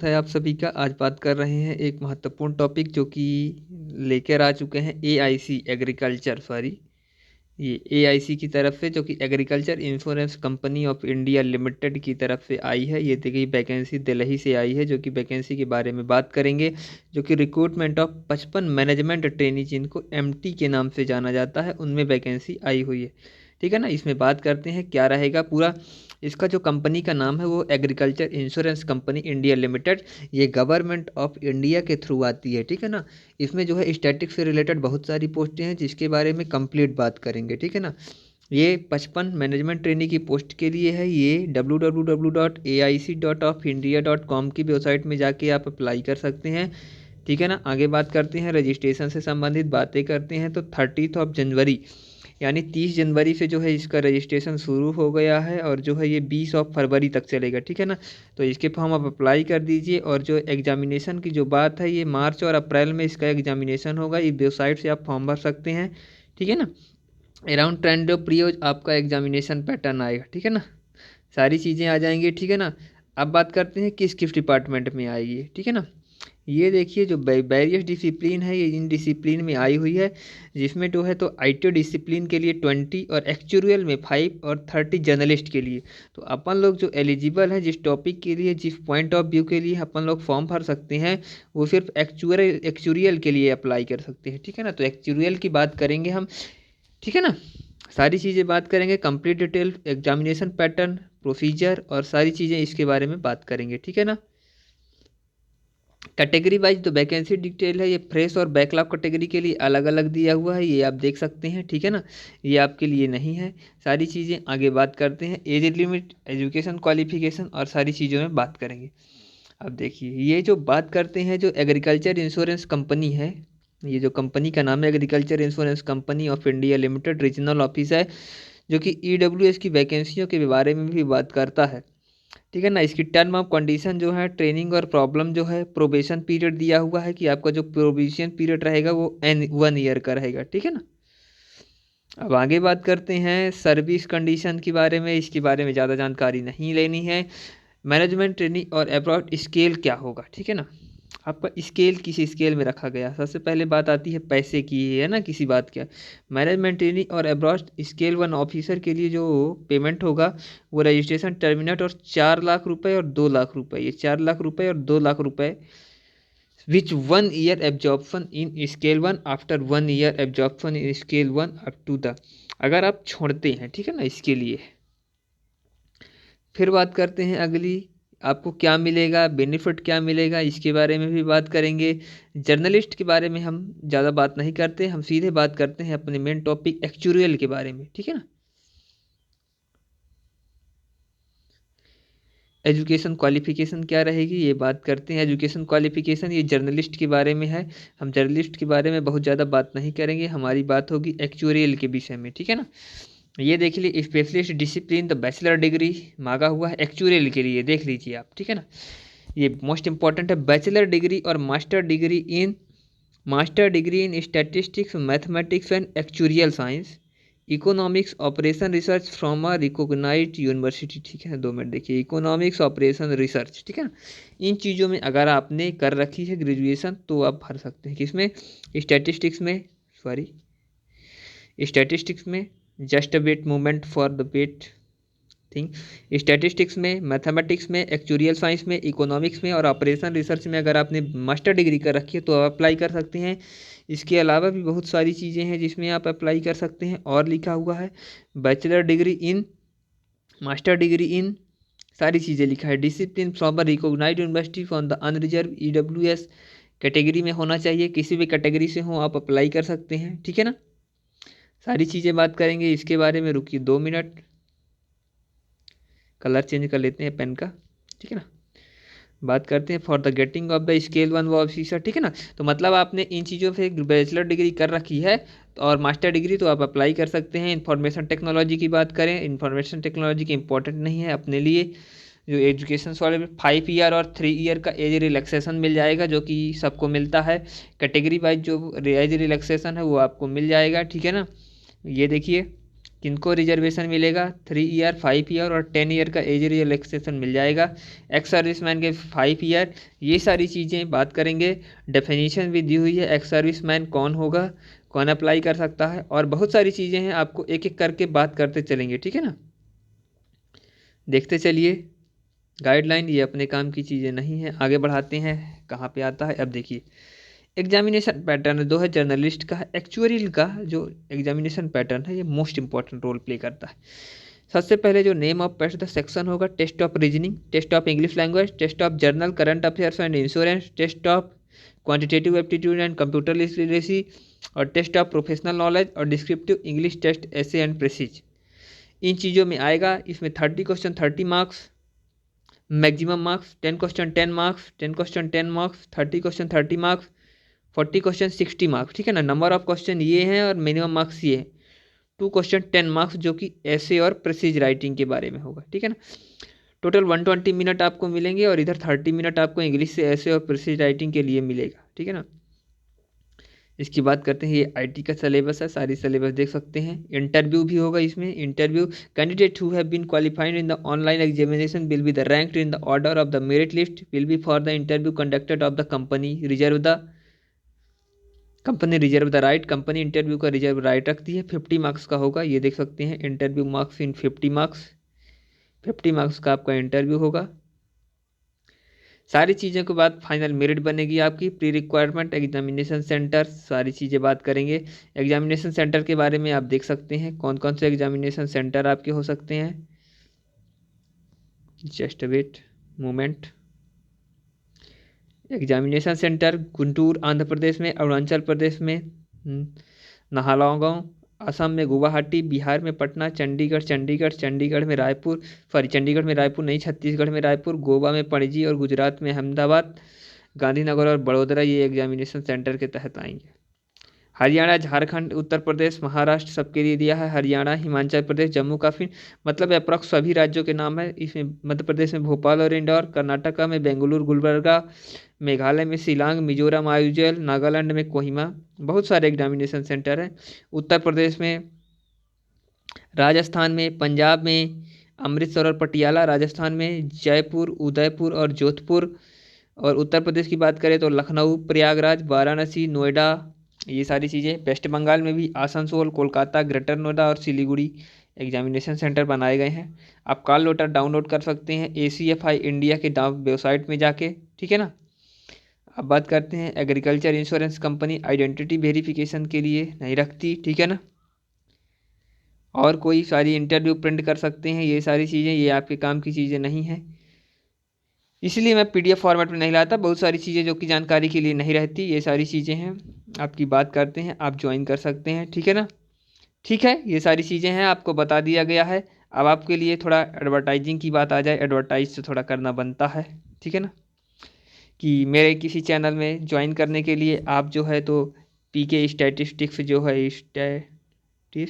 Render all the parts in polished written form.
है आप सभी का। आज बात कर रहे हैं एक महत्वपूर्ण टॉपिक जो कि लेकर आ चुके हैं एआईसी एग्रीकल्चर ये एआईसी की तरफ से, जो कि agriculture insurance company of India limited की तरफ से आई है। ये देखिए वैकेंसी दिल्ली से आई है, जो कि वैकेंसी के बारे में बात करेंगे, जो कि रिक्रूटमेंट ऑफ 55 मैनेजमेंट ट्रेनी जिनको एमटी के नाम से जाना जाता है, उनमें वैकेंसी आई हुई है। ठीक है ना। इसमें बात करते हैं क्या रहेगा पूरा। इसका जो कंपनी का नाम है वो agriculture insurance company India limited, ये गवर्नमेंट ऑफ इंडिया के थ्रू आती है। ठीक है ना। इसमें जो है स्टैटिक्स से रिलेटेड बहुत सारी पोस्टें हैं जिसके बारे में कंप्लीट बात करेंगे। ठीक है ना। ये 55 मैनेजमेंट ट्रेनी की पोस्ट के लिए है। ये www.aic.ofindia.com की वेबसाइट में जाके आप अप्लाई कर सकते हैं। ठीक है ना। आगे बात करते हैं रजिस्ट्रेशन से संबंधित बातें करते हैं। तो 30 जनवरी यानी 30 जनवरी से जो है इसका रजिस्ट्रेशन शुरू हो गया है और जो है ये 20 फरवरी तक चलेगा। ठीक है ना। तो इसके फॉर्म आप अप्लाई कर दीजिए। और जो एग्जामिनेशन की जो बात है, ये मार्च और अप्रैल में इसका एग्जामिनेशन होगा। इस वेबसाइट से आप फॉर्म भर सकते हैं। ठीक है ना। अराउंड 10 प्रियो आपका एग्जामिनेशन पैटर्न आएगा। ठीक है ना। सारी चीज़ें आ जाएंगी। ठीक है ना। अब बात करते हैं किस डिपार्टमेंट में आएगी। ठीक है ना। ये देखिए जो वेरियस डिसिप्लिन है, ये इन डिसिप्लिन में आई हुई है, जिसमें जो है तो आईटी डिसिप्लिन के लिए 20 और एक्चुरियल में 5 और 30 जर्नलिस्ट के लिए। तो अपन लोग जो एलिजिबल हैं जिस टॉपिक के लिए, जिस पॉइंट ऑफ व्यू के लिए अपन लोग फॉर्म भर सकते हैं, वो सिर्फ एक्चुरियल के लिए अप्लाई कर सकते हैं। ठीक है ना। तो एक्चुरियल की बात करेंगे हम। ठीक है ना। सारी चीज़ें बात करेंगे, complete detail, examination pattern, procedure और सारी चीज़ें इसके बारे में बात करेंगे। ठीक है ना। कैटेगरी वाइज जो वैकेंसी डिटेल है, ये फ्रेश और बैकलॉग कैटेगरी के लिए अलग अलग दिया हुआ है, ये आप देख सकते हैं। ठीक है ना। ये आपके लिए नहीं है। सारी चीज़ें आगे बात करते हैं, एज लिमिट, एजुकेशन क्वालिफिकेशन और सारी चीज़ों में बात करेंगे। अब देखिए ये जो बात करते हैं, जो एग्रीकल्चर इंश्योरेंस कंपनी है, ये जो कंपनी का नाम है agriculture insurance company of India limited, regional office है, जो कि ईडब्ल्यूएस की वैकेंसियों के बारे में भी बात करता है। ठीक है ना। इसकी टर्म ऑफ कंडीशन जो है, ट्रेनिंग और प्रॉब्लम जो है, प्रोबेशन पीरियड दिया हुआ है कि आपका जो प्रोबेशन पीरियड रहेगा वो 1 ईयर का रहेगा। ठीक है ना। अब आगे बात करते हैं सर्विस कंडीशन के बारे में। इसके बारे में ज़्यादा जानकारी नहीं लेनी है। मैनेजमेंट ट्रेनिंग और अब्रॉड स्केल क्या होगा। ठीक है ना। आपका स्केल किस स्केल में रखा गया, सबसे पहले बात आती है पैसे की, है ना, किसी बात क्या। मैनेजमेंट ट्रेनिंग और अब्रॉड स्केल 1 ऑफिसर के लिए जो पेमेंट होगा वो रजिस्ट्रेशन टर्मिनेट और 4 लाख रुपए और 2 लाख रुपए, ये 4 लाख रुपए और 2 लाख रुपए, which 1 year absorption in scale 1 after 1 year absorption in scale 1 up to the, अगर आप छोड़ते हैं। ठीक है ना। इसके लिए फिर बात करते हैं अगली, आपको क्या मिलेगा, बेनिफिट क्या मिलेगा, इसके बारे में भी बात करेंगे। जर्नलिस्ट के बारे में हम ज़्यादा बात नहीं करते, हम सीधे बात करते हैं अपने मेन टॉपिक एक्चुरियल के बारे में। ठीक है ना। एजुकेशन क्वालिफिकेशन क्या रहेगी ये बात करते हैं। एजुकेशन क्वालिफिकेशन ये जर्नलिस्ट के बारे में है, हम जर्नलिस्ट के बारे में बहुत ज़्यादा बात नहीं करेंगे, हमारी बात होगी एक्चुरियल के विषय में। ठीक है ना। ये देख लीजिए specialist discipline the bachelor degree मांगा हुआ है एक्चुरियल के लिए, देख लीजिए आप। ठीक है ना। ये मोस्ट इंपॉर्टेंट है, बैचलर डिग्री और master degree in statistics, mathematics and actuarial science, economics operation research from a recognised university. ठीक है ना। 2 मिनट देखिए, इकोनॉमिक्स ऑपरेशन रिसर्च। ठीक है ना। इन चीज़ों में अगर आपने कर रखी है ग्रेजुएशन तो आप भर सकते हैं। किसमें, स्टैटिस्टिक्स में, सॉरी स्टैटिस्टिक्स में, just a wait movement for the wait thing, statistics में, मैथमेटिक्स में, एक्चुरियल साइंस में, इकोनॉमिक्स में और ऑपरेशन रिसर्च में अगर आपने मास्टर डिग्री कर रखी है तो आप अप्लाई कर सकते हैं। इसके अलावा भी बहुत सारी चीज़ें हैं जिसमें आप अप्लाई कर सकते हैं। और लिखा हुआ है bachelor degree in, master degree in, सारी चीज़ें लिखा है। Discipline from a recognised university from the unreserved EWS category में होना चाहिए, किसी भी कैटेगरी से हो आप अप्लाई कर सकते हैं। ठीक है ना। सारी चीज़ें बात करेंगे इसके बारे में, रुकिए 2 मिनट, कलर चेंज कर लेते हैं पेन का। ठीक है ना। बात करते हैं for the getting off the scale 1 वो ऑफिसर। ठीक है ना। तो मतलब आपने इन चीज़ों से बैचलर डिग्री कर रखी है और मास्टर डिग्री, तो आप अप्लाई कर सकते हैं। इंफॉर्मेशन टेक्नोलॉजी की बात करें, इंफॉर्मेशन टेक्नोलॉजी की इंपॉर्टेंट नहीं है अपने लिए। जो एजुकेशन वाले में 5 ईयर और 3 ईयर का एज रिलैक्सेशन मिल जाएगा, जो कि सबको मिलता है। कैटेगरी वाइज जो एज रिलैक्सेशन है वो आपको मिल जाएगा। ठीक है ना। ये देखिए किनको रिजर्वेशन मिलेगा, 3 ईयर, 5 ईयर और 10 ईयर का एज रिलैक्सेशन मिल जाएगा। एक्स सर्विसमैन के 5 ईयर, ये सारी चीज़ें बात करेंगे। डेफिनेशन भी दी हुई है, एक्स सर्विसमैन कौन होगा, कौन अप्लाई कर सकता है, और बहुत सारी चीज़ें हैं, आपको एक एक करके बात करते चलेंगे, ठीक है ना। देखते चलिए गाइडलाइन, ये अपने काम की चीज़ें नहीं हैं। आगे बढ़ाते हैं, कहाँ पे आता है अब देखिए। एग्जामिनेशन पैटर्न दो है जर्नलिस्ट का, एक्चुअरियल का जो एग्जामिनेशन पैटर्न है ये मोस्ट इंपॉर्टेंट रोल प्ले करता है। सबसे पहले जो name of paste the section होगा, test of reasoning, test of English language, test of general current affairs and insurance, test of quantitative aptitude and computer literacy, और test of professional knowledge, और descriptive English test essay and precis. इन चीज़ों में आएगा। इसमें 30 question 30 marks, maximum marks 10 question 10 marks, 10 question 10 marks, 30 question 30 marks, 40 question 60 marks, ठीक है ना। नंबर ऑफ क्वेश्चन ये हैं और मिनिमम मार्क्स ये है। 2 क्वेश्चन 10 मार्क्स जो कि ऐसे और प्रेसिज राइटिंग के बारे में होगा, ठीक है ना। टोटल 120 मिनट आपको मिलेंगे और इधर 30 मिनट आपको इंग्लिश से ऐसे और प्रेसिज राइटिंग के लिए मिलेगा, ठीक है ना। इसकी बात करते हैं, ये आईटी का सिलेबस है, सारी सिलेबस देख सकते हैं। इंटरव्यू भी होगा इसमें। Interview, candidate who have been qualified in the online examination will be the ranked in the order of the merit list will be for the interview conducted of the company reserve the right. Company interview का reserve right रखती है। 50 marks का होगा, ये देख सकते हैं। Interview marks in 50 marks, 50 marks का आपका इंटरव्यू होगा। सारी चीज़ों के बाद फाइनल मेरिट बनेगी आपकी। प्री रिक्वायरमेंट, एग्जामिनेशन सेंटर, सारी चीज़ें बात करेंगे। एग्जामिनेशन सेंटर के बारे में आप देख सकते हैं, कौन कौन से एग्जामिनेशन सेंटर आपके हो सकते हैं। Just wait moment. Examination centre Guntur Andhra Pradesh में, अरुणाचल प्रदेश में नाहरलगुन, असम में गुवाहाटी, बिहार में पटना, चंडीगढ़ में रायपुर, चंडीगढ़ में रायपुर नहीं, छत्तीसगढ़ में रायपुर, गोवा में पणजी और गुजरात में अहमदाबाद, गांधीनगर और बड़ोदरा ये एग्जामिनेशन सेंटर के तहत आएंगे। हरियाणा, झारखंड, उत्तर प्रदेश, महाराष्ट्र सबके लिए दिया है। हरियाणा, हिमाचल प्रदेश, जम्मू कश्मीर, मतलब अप्रॉक्स सभी राज्यों के नाम है इसमें। मध्य प्रदेश में भोपाल और इंदौर, कर्नाटका में बेंगलुरु गुलबर्गा, मेघालय में शिलांग, मिजोरम आइजल, नागालैंड में कोहिमा, बहुत सारे एग्जामिनेशन सेंटर हैं। उत्तर प्रदेश में, राजस्थान में, पंजाब में अमृतसर और पटियाला, राजस्थान में जयपुर, उदयपुर और जोधपुर, और उत्तर प्रदेश की बात करें तो लखनऊ, प्रयागराज, वाराणसी, नोएडा, ये सारी चीज़ें। वेस्ट बंगाल में भी आसनसोल, कोलकाता, ग्रेटर नोएडा और सिलीगुड़ी एग्जामिनेशन सेंटर बनाए गए हैं। आप कॉल लेटर डाउनलोड कर सकते हैं ACFI इंडिया के वेबसाइट में जाके, ठीक है ना। अब बात करते हैं agriculture insurance company identity verification के लिए नहीं रखती, ठीक है ना। और कोई सारी इंटरव्यू प्रिंट कर सकते हैं, ये सारी चीज़ें, ये आपके काम की चीज़ें नहीं हैं, इसलिए मैं PDF फॉर्मेट में नहीं लाता। बहुत सारी चीज़ें जो कि जानकारी के लिए नहीं रहती, ये सारी चीज़ें हैं। आपकी बात करते हैं, आप ज्वाइन कर सकते हैं, ठीक है ना। ठीक है, ये सारी चीज़ें हैं, आपको बता दिया गया है। अब आपके लिए थोड़ा एडवर्टाइजिंग की बात आ जाए, एडवर्टाइज तो थोड़ा करना बनता है, ठीक है ना। कि मेरे किसी चैनल में ज्वाइन करने के लिए आप जो है तो PK स्टैटिस्टिक्स जो है स्टैटिस्टिक्स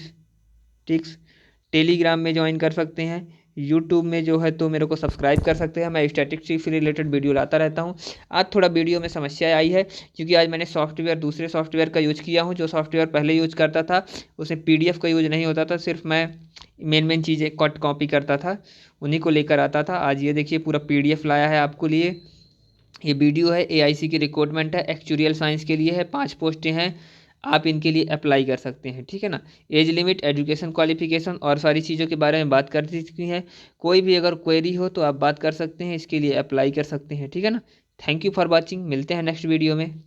टेलीग्राम में ज्वाइन कर सकते हैं। यूट्यूब में जो है तो मेरे को सब्सक्राइब कर सकते हैं। मैं स्टैटिस्टिक्स से रिलेटेड वीडियो लाता रहता हूँ। आज थोड़ा वीडियो में समस्या आई है क्योंकि आज मैंने दूसरे सॉफ्टवेयर का यूज़ किया हूँ। जो सॉफ्टवेयर पहले यूज़ करता था उसमें PDF का यूज़ नहीं होता था, सिर्फ मैं मेन चीज़ें कट कॉपी करता था, उन्हीं को लेकर आता था। आज ये देखिए पूरा PDF लाया है आपको लिए। ये वीडियो है AIC की रिक्रूटमेंट है, एक्चुरियल साइंस के लिए है, 5 पोस्टें हैं, आप इनके लिए अप्लाई कर सकते हैं, ठीक है ना। एज लिमिट, एजुकेशन क्वालिफिकेशन और सारी चीज़ों के बारे में बात कर चुकी हैं। कोई भी अगर क्वेरी हो तो आप बात कर सकते हैं, इसके लिए अप्लाई कर सकते हैं, ठीक है ना। थैंक यू फॉर वॉचिंग, मिलते हैं नेक्स्ट वीडियो में।